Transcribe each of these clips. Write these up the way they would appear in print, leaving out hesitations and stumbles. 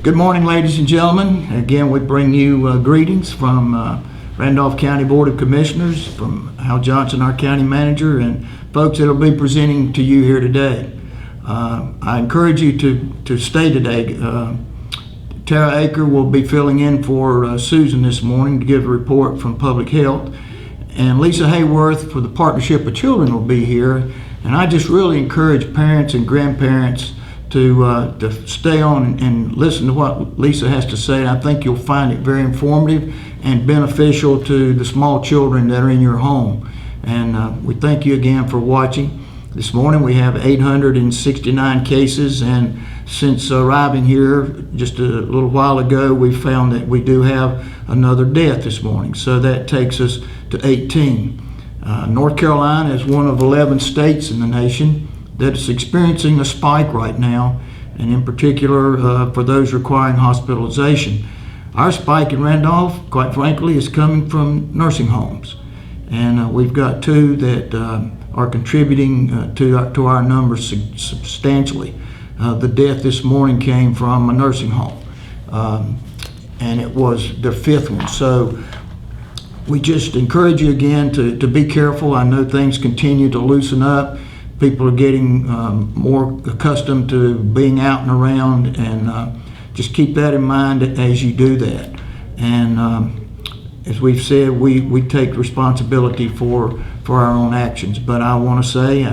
Good morning, ladies and gentlemen. Again, we bring you greetings from Randolph County Board of Commissioners, from Hal Johnson, our county manager, and folks that will be presenting to you here today. I encourage you to stay today. Tara Aker will be filling in for Susan this morning to give a report from Public Health, and Lisa Hayworth for the Partnership of Children will be here. And I just really encourage parents and grandparents to stay on and listen to what Lisa has to say. I think you'll find it very informative and beneficial to the small children that are in your home. And we thank you again for watching. This morning we have 869 cases, and since arriving here just a little while ago, we found that we do have another death this morning. So that takes us to 18. North Carolina is one of 11 states in the nation that is experiencing a spike right now, and in particular for those requiring hospitalization. Our spike in Randolph, quite frankly, is coming from nursing homes, and we've got two that are contributing to our numbers substantially. The death this morning came from a nursing home, and it was their fifth one. So we just encourage you again to be careful. I know things continue to loosen up. People are getting more accustomed to being out and around, and just keep that in mind as you do that. And as we've said, we take responsibility for our own actions. But I want to say,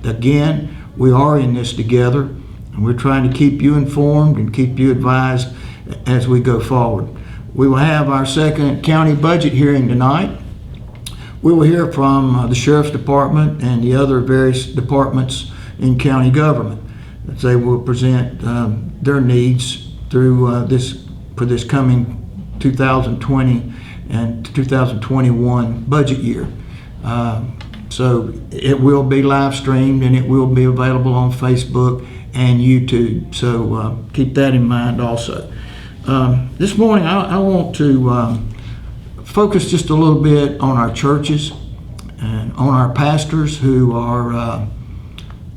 again, we are in this together, and we're trying to keep you informed and keep you advised as we go forward. We will have our second county budget hearing tonight. We will hear from the Sheriff's Department and the other various departments in county government. They will present their needs through for this coming 2020 and 2021 budget year. So it will be live streamed, and it will be available on Facebook and YouTube. So keep that in mind also. This morning I want to focus just a little bit on our churches and on our pastors, who are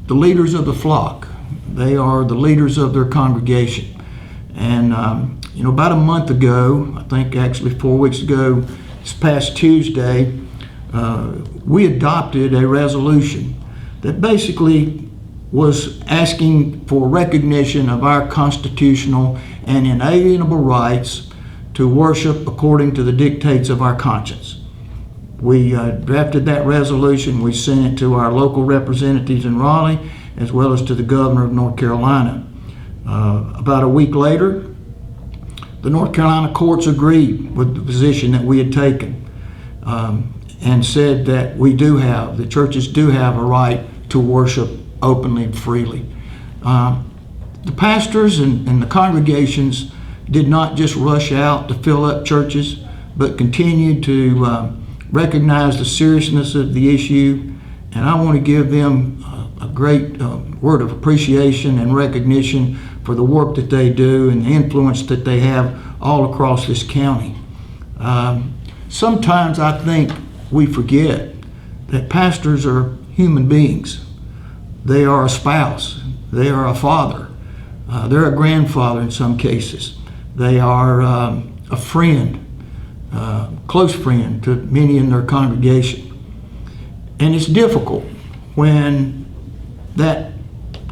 the leaders of the flock. They are the leaders of their congregation. And about a month ago, I think actually 4 weeks ago, this past Tuesday, we adopted a resolution that basically was asking for recognition of our constitutional and inalienable rights to worship according to the dictates of our conscience. We drafted that resolution. We sent it to our local representatives in Raleigh, as well as to the governor of North Carolina. About a week later, the North Carolina courts agreed with the position that we had taken, and said that the churches do have a right to worship openly and freely. The pastors and the congregations did not just rush out to fill up churches, but continued to recognize the seriousness of the issue. And I want to give them a great word of appreciation and recognition for the work that they do and the influence that they have all across this county. Sometimes I think we forget that pastors are human beings. They are a spouse. They are a father. They're a grandfather in some cases. They are a friend, close friend to many in their congregation. And it's difficult when that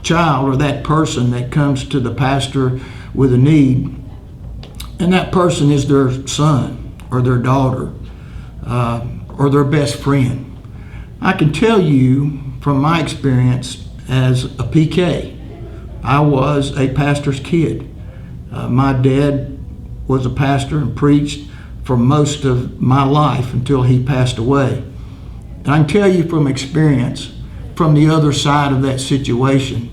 child or that person that comes to the pastor with a need, and that person is their son or their daughter or their best friend. I can tell you from my experience as a PK, I was a pastor's kid. My dad was a pastor and preached for most of my life until he passed away. And I can tell you from experience, from the other side of that situation,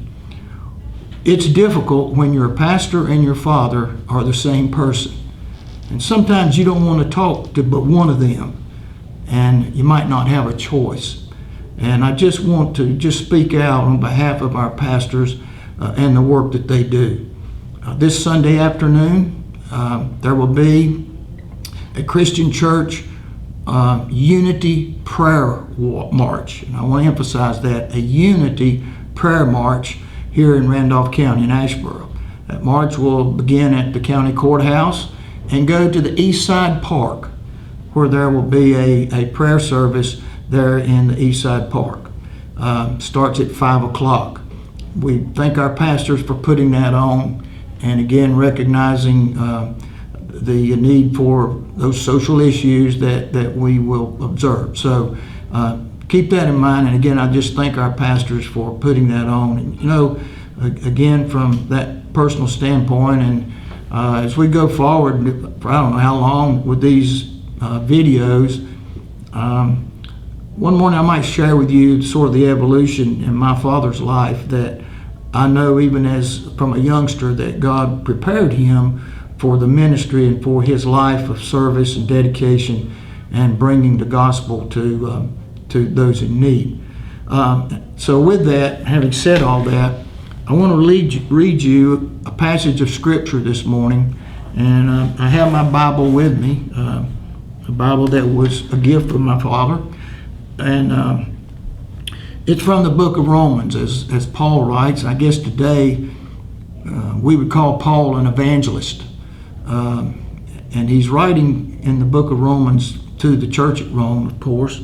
it's difficult when your pastor and your father are the same person. And sometimes you don't want to talk to but one of them, and you might not have a choice. And I just want to speak out on behalf of our pastors and the work that they do. This Sunday afternoon, there will be a Christian church unity prayer march. And I want to emphasize that, a unity prayer march here in Randolph County in Asheboro. That march will begin at the county courthouse and go to the East Side Park, where there will be a prayer service there in the East Side Park. Starts at 5 o'clock. We thank our pastors for putting that on, and again recognizing the need for those social issues that we will observe. So keep that in mind, and again, I just thank our pastors for putting that on. And again, from that personal standpoint, and as we go forward, for I don't know how long with these videos, one morning I might share with you sort of the evolution in my father's life that I know even as from a youngster that God prepared him for the ministry and for his life of service and dedication and bringing the gospel to those in need. So with that, having said all that, I want to read you a passage of scripture this morning, and I have my Bible with me, a Bible that was a gift from my father, and it's from the book of Romans, as Paul writes. I guess today we would call Paul an evangelist. And he's writing in the book of Romans to the church at Rome, of course.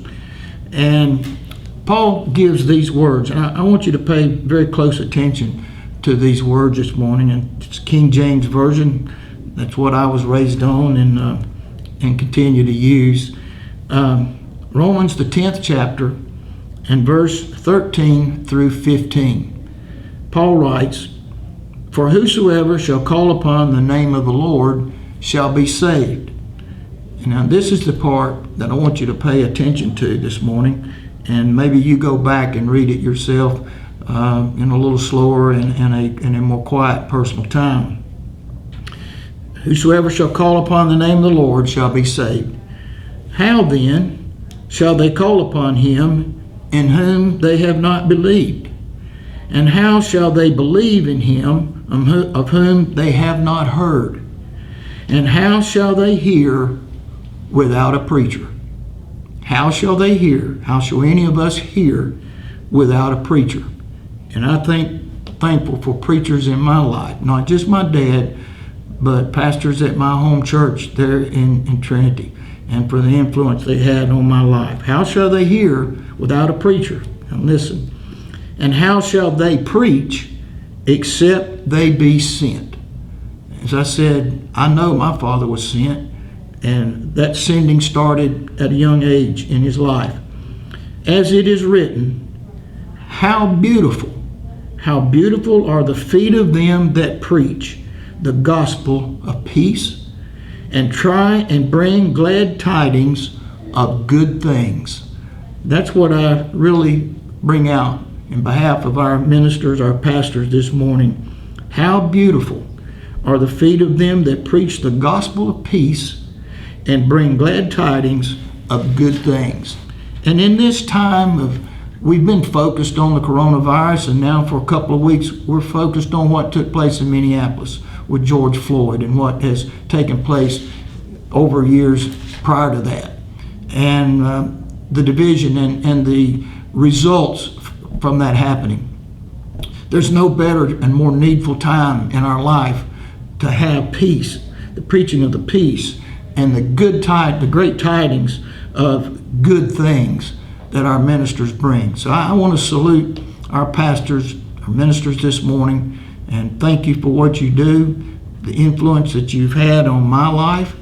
And Paul gives these words. And I want you to pay very close attention to these words this morning. And it's King James Version. That's what I was raised on and continue to use. Romans, the 10th chapter, and verse 13 through 15. Paul writes, "For whosoever shall call upon the name of the Lord shall be saved." And now this is the part that I want you to pay attention to this morning, and maybe you go back and read it yourself in a little slower and a more quiet personal time. "Whosoever shall call upon the name of the Lord shall be saved. How then shall they call upon him in whom they have not believed? And how shall they believe in him of whom they have not heard? And how shall they hear without a preacher?" How shall they hear? How shall any of us hear without a preacher? And I thankful for preachers in my life, not just my dad, but pastors at my home church there in Trinity, and for the influence they had on my life. How shall they hear without a preacher? And listen. And how shall they preach except they be sent? As I said, I know my father was sent, and that sending started at a young age in his life. As it is written, how beautiful are the feet of them that preach the gospel of peace, and try and bring glad tidings of good things. That's what I really bring out in behalf of our ministers, our pastors this morning. How beautiful are the feet of them that preach the gospel of peace and bring glad tidings of good things. And in this time we've been focused on the coronavirus, and now for a couple of weeks we're focused on what took place in Minneapolis with George Floyd and what has taken place over years prior to that, and the division and the results from that happening. There's no better and more needful time in our life to have peace, the preaching of the peace, and the great tidings of good things that our ministers bring. So I want to salute our pastors, our ministers this morning, and thank you for what you do, the influence that you've had on my life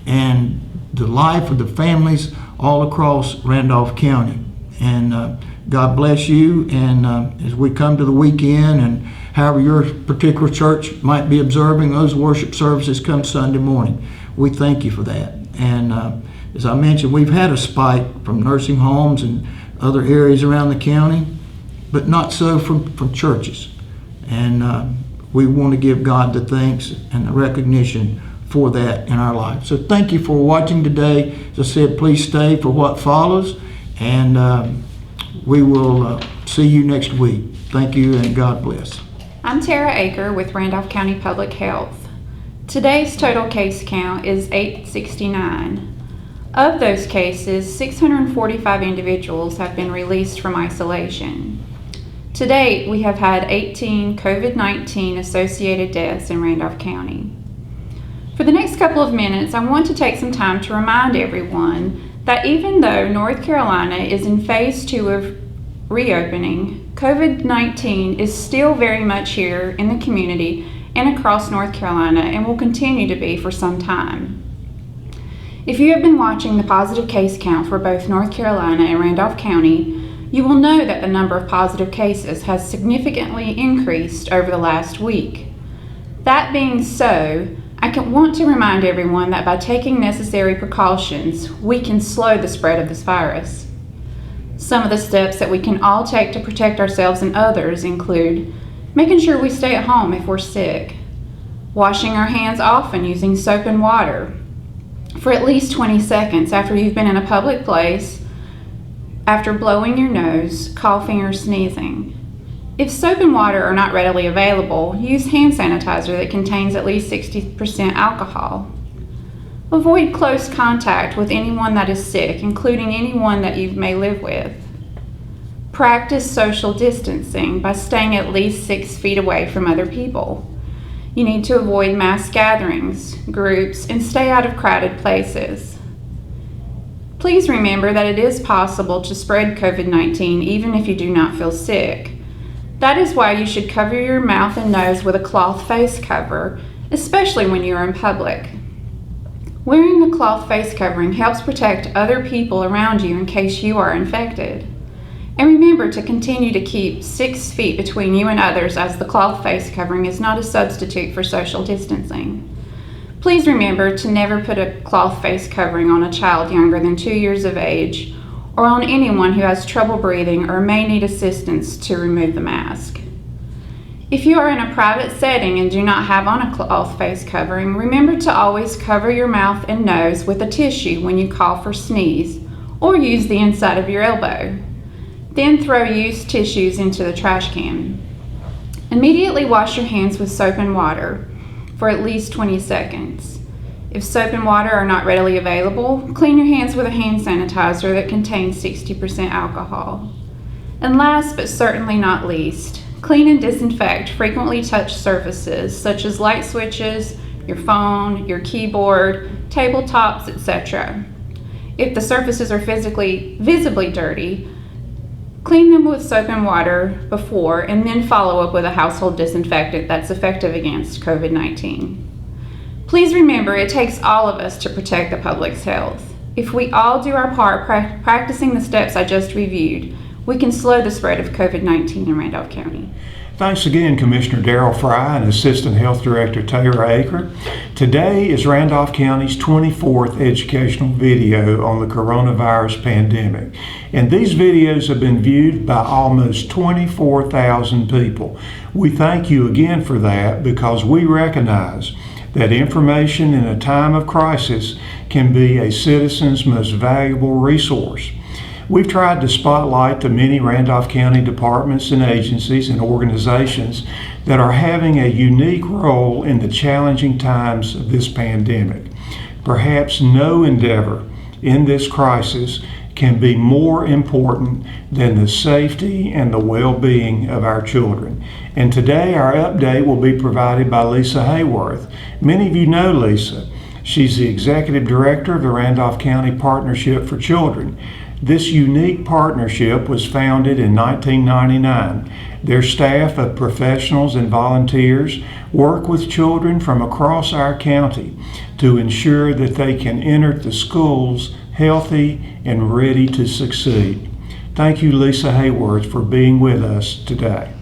and the life of the families all across Randolph County. And God bless you. And as we come to the weekend, and however your particular church might be observing those worship services come Sunday morning, we thank you for that. And as I mentioned, we've had a spike from nursing homes and other areas around the county, but not so from churches. And we want to give God the thanks and the recognition for that in our life. So thank you for watching today. As I said, please stay for what follows, and we will see you next week. Thank you, and God bless. I'm Tara Aker with Randolph County Public Health. Today's total case count is 869. Of those cases, 645 individuals have been released from isolation. To date, we have had 18 COVID-19 associated deaths in Randolph County. For the next couple of minutes, I want to take some time to remind everyone that even though North Carolina is in phase 2 of reopening, COVID-19 is still very much here in the community and across North Carolina and will continue to be for some time. If you have been watching the positive case count for both North Carolina and Randolph County, you will know that the number of positive cases has significantly increased over the last week. That being so, I want to remind everyone that by taking necessary precautions, we can slow the spread of this virus. Some of the steps that we can all take to protect ourselves and others include making sure we stay at home if we're sick, washing our hands often using soap and water for at least 20 seconds after you've been in a public place, after blowing your nose, coughing, or sneezing. If soap and water are not readily available, use hand sanitizer that contains at least 60% alcohol. Avoid close contact with anyone that is sick, including anyone that you may live with. Practice social distancing by staying at least 6 feet away from other people. You need to avoid mass gatherings, groups, and stay out of crowded places. Please remember that it is possible to spread COVID-19 even if you do not feel sick. That is why you should cover your mouth and nose with a cloth face cover, especially when you are in public. Wearing a cloth face covering helps protect other people around you in case you are infected. And remember to continue to keep 6 feet between you and others, as the cloth face covering is not a substitute for social distancing. Please remember to never put a cloth face covering on a child younger than 2 years of age or on anyone who has trouble breathing or may need assistance to remove the mask. If you are in a private setting and do not have on a cloth face covering, remember to always cover your mouth and nose with a tissue when you cough or sneeze, or use the inside of your elbow. Then throw used tissues into the trash can. Immediately wash your hands with soap and water for at least 20 seconds. If soap and water are not readily available, clean your hands with a hand sanitizer that contains 60% alcohol. And last but certainly not least, clean and disinfect frequently touched surfaces such as light switches, your phone, your keyboard, tabletops, etc. If the surfaces are visibly dirty, clean them with soap and water before and then follow up with a household disinfectant that's effective against COVID-19. Please remember, it takes all of us to protect the public's health. If we all do our part practicing the steps I just reviewed, we can slow the spread of COVID-19 in Randolph County. Thanks again, Commissioner Darrell Fry and Assistant Health Director Taylor Aker. Today is Randolph County's 24th educational video on the coronavirus pandemic. And these videos have been viewed by almost 24,000 people. We thank you again for that, because we recognize that information in a time of crisis can be a citizen's most valuable resource. We've tried to spotlight the many Randolph County departments and agencies and organizations that are having a unique role in the challenging times of this pandemic. Perhaps no endeavor in this crisis can be more important than the safety and the well-being of our children. And today our update will be provided by Lisa Hayworth. Many of you know Lisa. She's the Executive Director of the Randolph County Partnership for Children. This unique partnership was founded in 1999. Their staff of professionals and volunteers work with children from across our county to ensure that they can enter the schools healthy and ready to succeed. Thank you, Lisa Hayworth, for being with us today.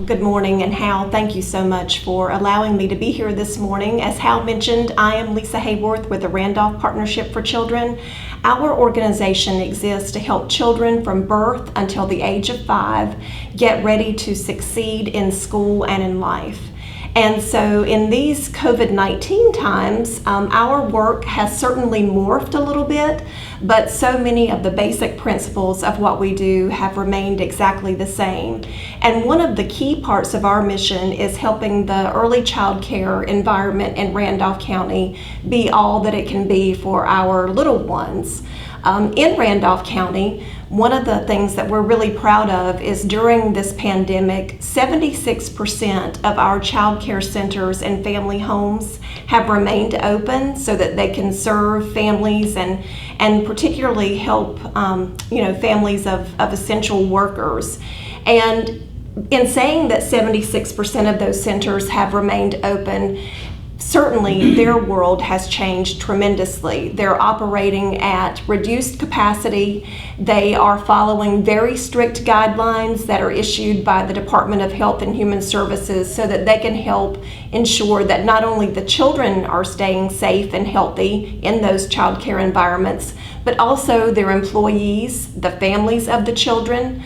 Good morning, and Hal, thank you so much for allowing me to be here this morning. As Hal mentioned, I am Lisa Hayworth with the Randolph Partnership for Children. Our organization exists to help children from birth until the age of 5 get ready to succeed in school and in life. And so in these COVID-19 times, our work has certainly morphed a little bit, but so many of the basic principles of what we do have remained exactly the same. And one of the key parts of our mission is helping the early child care environment in Randolph County be all that it can be for our little ones. In Randolph County, one of the things that we're really proud of is during this pandemic, 76% of our child care centers and family homes have remained open so that they can serve families and particularly help families of essential workers. And in saying that 76% of those centers have remained open, certainly their world has changed tremendously. They're operating at reduced capacity. They are following very strict guidelines that are issued by the Department of Health and Human Services so that they can help ensure that not only the children are staying safe and healthy in those child care environments, but also their employees, the families of the children.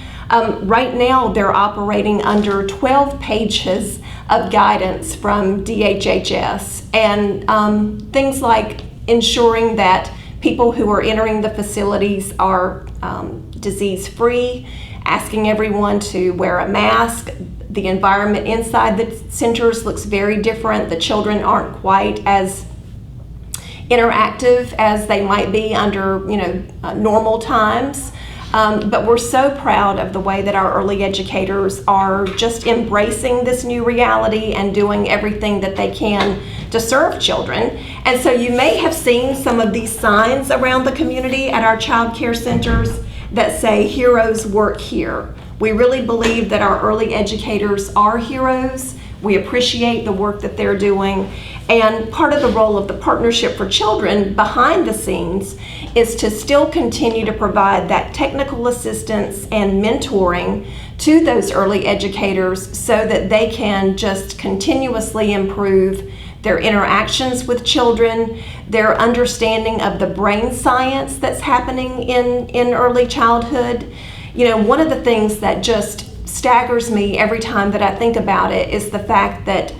Right now, they're operating under 12 pages of guidance from DHHS and things like ensuring that people who are entering the facilities are disease-free, asking everyone to wear a mask. The environment inside the centers looks very different. The children aren't quite as interactive as they might be under normal times. But we're so proud of the way that our early educators are just embracing this new reality and doing everything that they can to serve children. And so you may have seen some of these signs around the community at our child care centers that say, "Heroes work here." We really believe that our early educators are heroes. We appreciate the work that they're doing. And part of the role of the Partnership for Children behind the scenes is to still continue to provide that technical assistance and mentoring to those early educators so that they can just continuously improve their interactions with children, their understanding of the brain science that's happening in early childhood. One of the things that just staggers me every time that I think about it is the fact that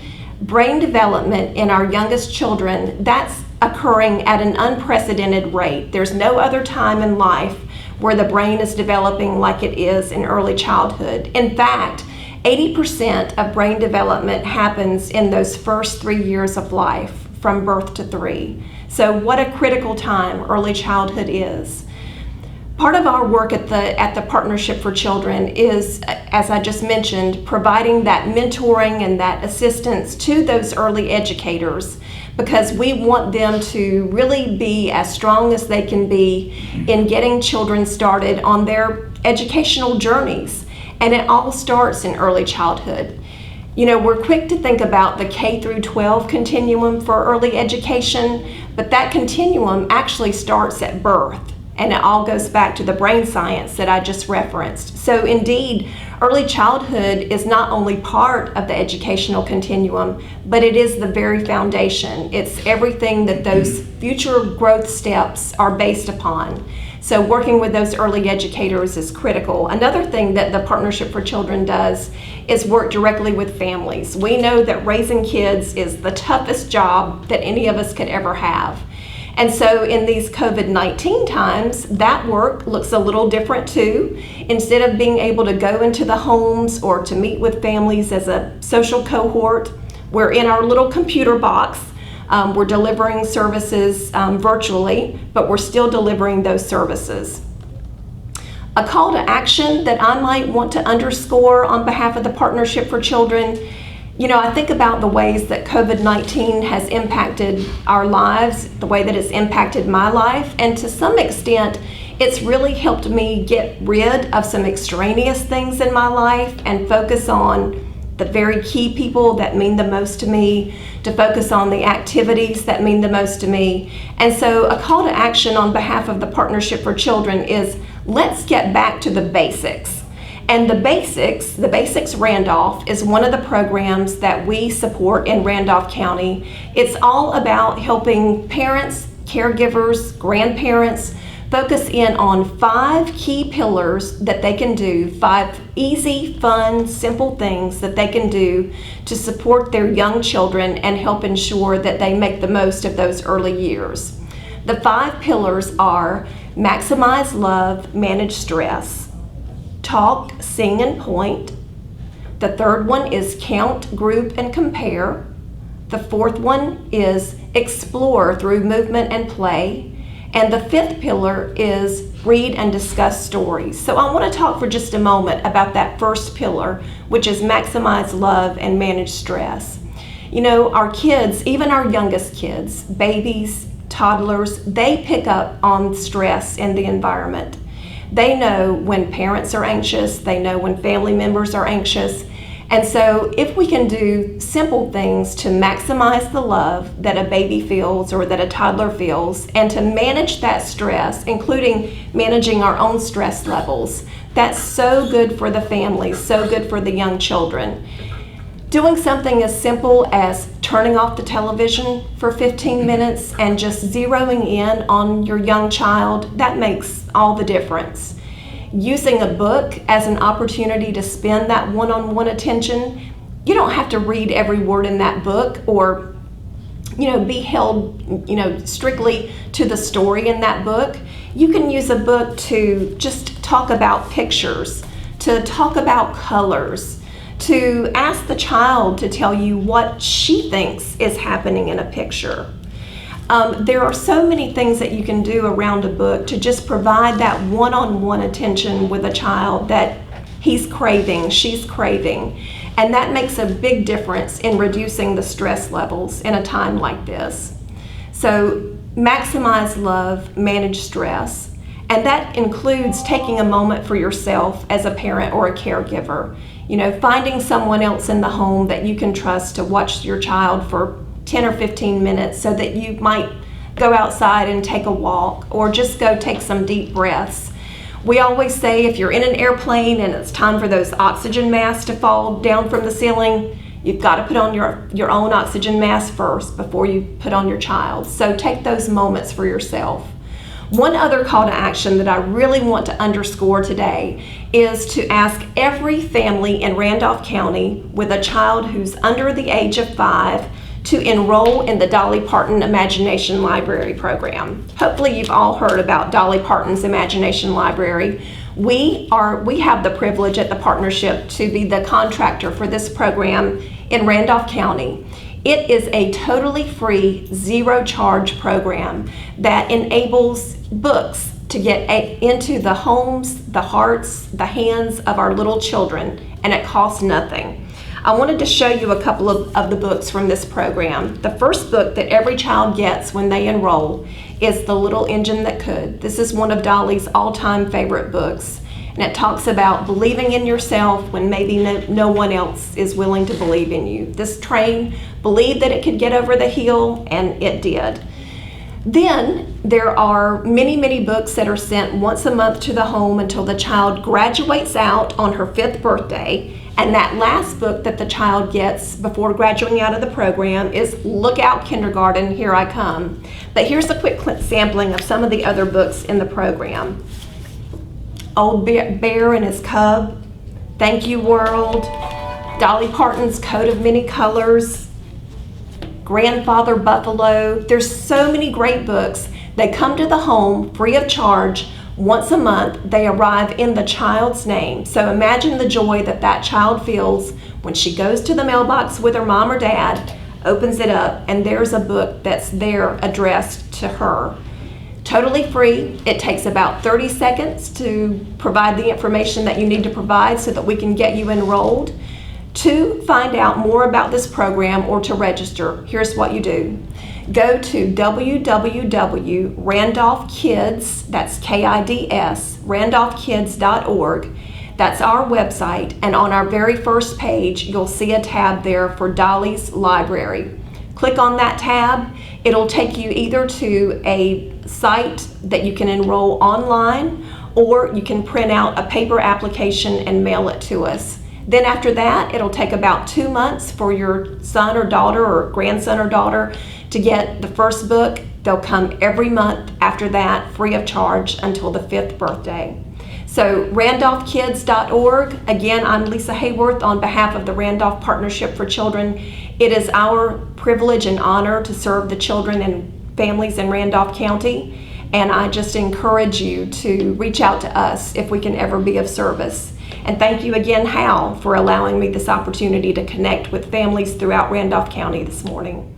brain development in our youngest children, that's occurring at an unprecedented rate. There's no other time in life where the brain is developing like it is in early childhood. In fact, 80% of brain development happens in those first 3 years of life, from birth to 3. So what a critical time early childhood is. Part of our work at the Partnership for Children is, as I just mentioned, providing that mentoring and that assistance to those early educators, because we want them to really be as strong as they can be in getting children started on their educational journeys. And it all starts in early childhood. We're quick to think about the K through 12 continuum for early education, but that continuum actually starts at birth. And it all goes back to the brain science that I just referenced. So indeed, early childhood is not only part of the educational continuum, but it is the very foundation. It's everything that those future growth steps are based upon. So working with those early educators is critical. Another thing that the Partnership for Children does is work directly with families. We know that raising kids is the toughest job that any of us could ever have. And so in these COVID-19 times, that work looks a little different too. Instead of being able to go into the homes or to meet with families as a social cohort, we're in our little computer box. We're delivering services virtually, but we're still delivering those services. A call to action that I might want to underscore on behalf of the Partnership for Children, I think about the ways that COVID-19 has impacted our lives, the way that it's impacted my life, and to some extent, it's really helped me get rid of some extraneous things in my life and focus on the very key people that mean the most to me, to focus on the activities that mean the most to me. And so a call to action on behalf of the Partnership for Children is, let's get back to the basics. And the Basics Randolph is one of the programs that we support in Randolph County. It's all about helping parents, caregivers, grandparents focus in on 5 key pillars that they can do, 5 easy, fun, simple things that they can do to support their young children and help ensure that they make the most of those early years. The 5 pillars are maximize love, manage stress, talk, sing, and point. The 3rd one is count, group, and compare. The 4th one is explore through movement and play. And the fifth pillar is read and discuss stories. So I want to talk for just a moment about that first pillar, which is maximize love and manage stress. You know, our kids, even our youngest kids, babies, toddlers, they pick up on stress in the environment. They know when parents are anxious, they know when family members are anxious. And so if we can do simple things to maximize the love that a baby feels or that a toddler feels, and to manage that stress, including managing our own stress levels, that's so good for the family, so good for the young children. Doing something as simple as turning off the television for 15 minutes and just zeroing in on your young child, that makes all the difference. Using a book as an opportunity to spend that one-on-one attention. You don't have to read every word in that book or, be held, strictly to the story in that book. You can use a book to just talk about pictures, to talk about colors, to ask the child to tell you what she thinks is happening in a picture. There are so many things that you can do around a book to just provide that one-on-one attention with a child that he's craving, she's craving. And that makes a big difference in reducing the stress levels in a time like this. So maximize love, manage stress. And that includes taking a moment for yourself as a parent or a caregiver. Finding someone else in the home that you can trust to watch your child for 10 or 15 minutes so that you might go outside and take a walk or just go take some deep breaths. We always say if you're in an airplane and it's time for those oxygen masks to fall down from the ceiling, you've got to put on your own oxygen mask first before you put on your child's. So take those moments for yourself. One other call to action that I really want to underscore today is to ask every family in Randolph County with a child who's under the age of 5 to enroll in the Dolly Parton Imagination Library program. Hopefully you've all heard about Dolly Parton's Imagination Library. We have the privilege at the partnership to be the contractor for this program in Randolph County. It is a totally free, zero-charge program that enables books to get into the homes, the hearts, the hands of our little children, and it costs nothing. I wanted to show you a couple of the books from this program. The first book that every child gets when they enroll is The Little Engine That Could. This is one of Dolly's all-time favorite books, and it talks about believing in yourself when maybe no one else is willing to believe in you. This train believed that it could get over the hill, and it did. Then there are many, many books that are sent once a month to the home until the child graduates out on her 5th birthday. And that last book that the child gets before graduating out of the program is Look Out Kindergarten, Here I Come. But here's a quick sampling of some of the other books in the program. Old Bear and His Cub, Thank You World, Dolly Parton's Coat of Many Colors, Grandfather Buffalo. There's so many great books. They come to the home free of charge. Once a month, they arrive in the child's name. So imagine the joy that that child feels when she goes to the mailbox with her mom or dad, opens it up, and there's a book that's there addressed to her. Totally free. It takes about 30 seconds to provide the information that you need to provide so that we can get you enrolled. To find out more about this program or to register, here's what you do. Go to www.randolphkids, that's Kids, randolphkids.org. That's our website, and on our very first page, you'll see a tab there for Dolly's Library. Click on that tab. It'll take you either to a site that you can enroll online, or you can print out a paper application and mail it to us. Then after that, it'll take about 2 months for your son or daughter or grandson or daughter to get the first book. They'll come every month after that, free of charge until the 5th birthday. So randolphkids.org. Again, I'm Lisa Hayworth on behalf of the Randolph Partnership for Children. It is our privilege and honor to serve the children and families in Randolph County, and I just encourage you to reach out to us if we can ever be of service. And thank you again, Hal, for allowing me this opportunity to connect with families throughout Randolph County this morning.